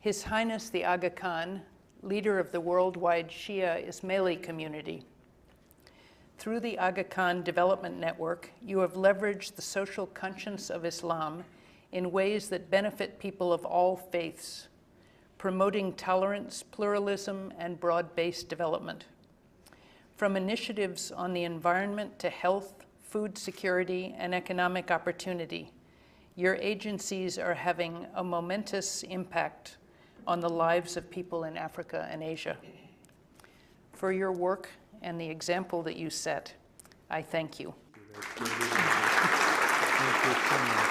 His Highness the Aga Khan, leader of the worldwide Shia Ismaili community. Through the Aga Khan Development Network, you have leveraged the social conscience of Islam in ways that benefit people of all faiths, promoting tolerance, pluralism, and broad-based development. From initiatives on the environment to health, food security, and economic opportunity, your agencies are having a momentous impact on the lives of people in Africa and Asia. For your work and the example that you set, I thank you. Thank you so much.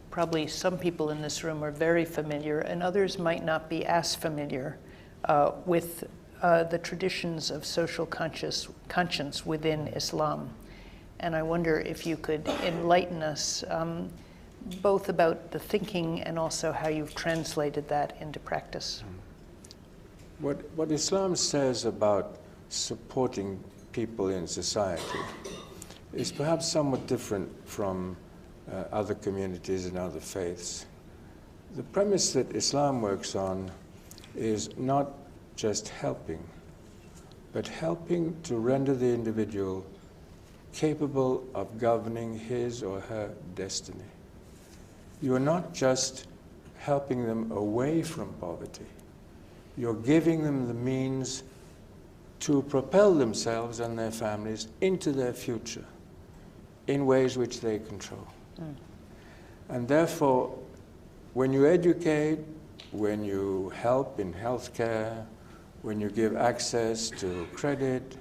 Probably some people in this room are very familiar, and others might not be as familiar with the traditions of social conscience within Islam. And I wonder if you could enlighten us both about the thinking and also how you've translated that into practice. What Islam says about supporting people in society is perhaps somewhat different from other communities and other faiths. The premise that Islam works on is not just helping, but helping to render the individual capable of governing his or her destiny. You are not just helping them away from poverty. You're giving them the means to propel themselves and their families into their future in ways which they control. And therefore, when you educate, when you help in healthcare, when you give access to credit,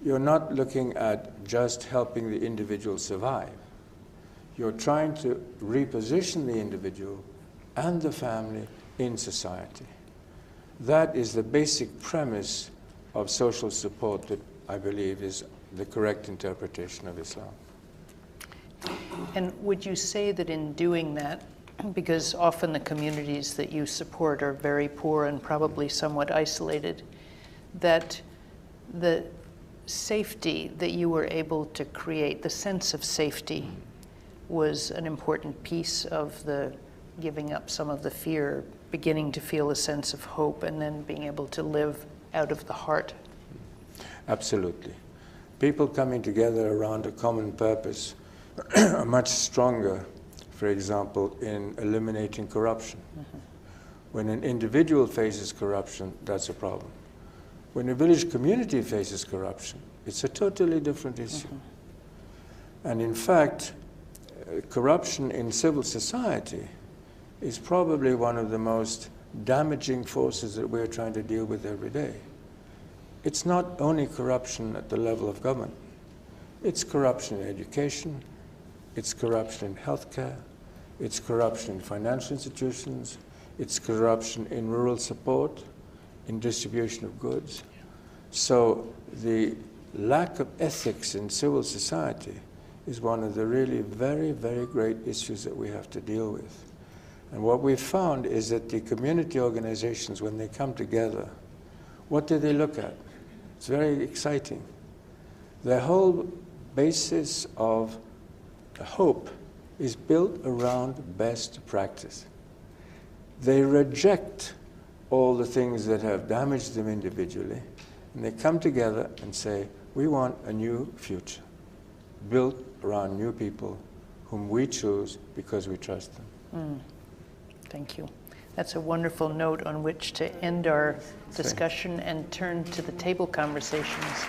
you're not looking at just helping the individual survive. You're trying to reposition the individual and the family in society. That is the basic premise of social support that I believe is the correct interpretation of Islam. And would you say that in doing that, because often the communities that you support are very poor and probably somewhat isolated, that the safety that you were able to create, the sense of safety, was an important piece of the giving up some of the fear, beginning to feel a sense of hope, and then being able to live out of the heart? Absolutely. People coming together around a common purpose are much stronger, for example, in eliminating corruption. When an individual faces corruption, that's a problem. When a village community faces corruption, it's a totally different issue. And in fact, corruption in civil society is probably one of the most damaging forces that we're trying to deal with every day. It's not only corruption at the level of government. It's corruption in education, it's corruption in healthcare, it's corruption in financial institutions, it's corruption in rural support, in distribution of goods. So the lack of ethics in civil society is one of the really very, very great issues that we have to deal with. And what we've found is that the community organizations, when they come together, what do they look at? It's very exciting. Their whole basis of hope is built around best practice. They reject all the things that have damaged them individually, and they come together and say, we want a new future, built around new people whom we choose because we trust them. Thank you. That's a wonderful note on which to end our discussion and turn to the table conversations.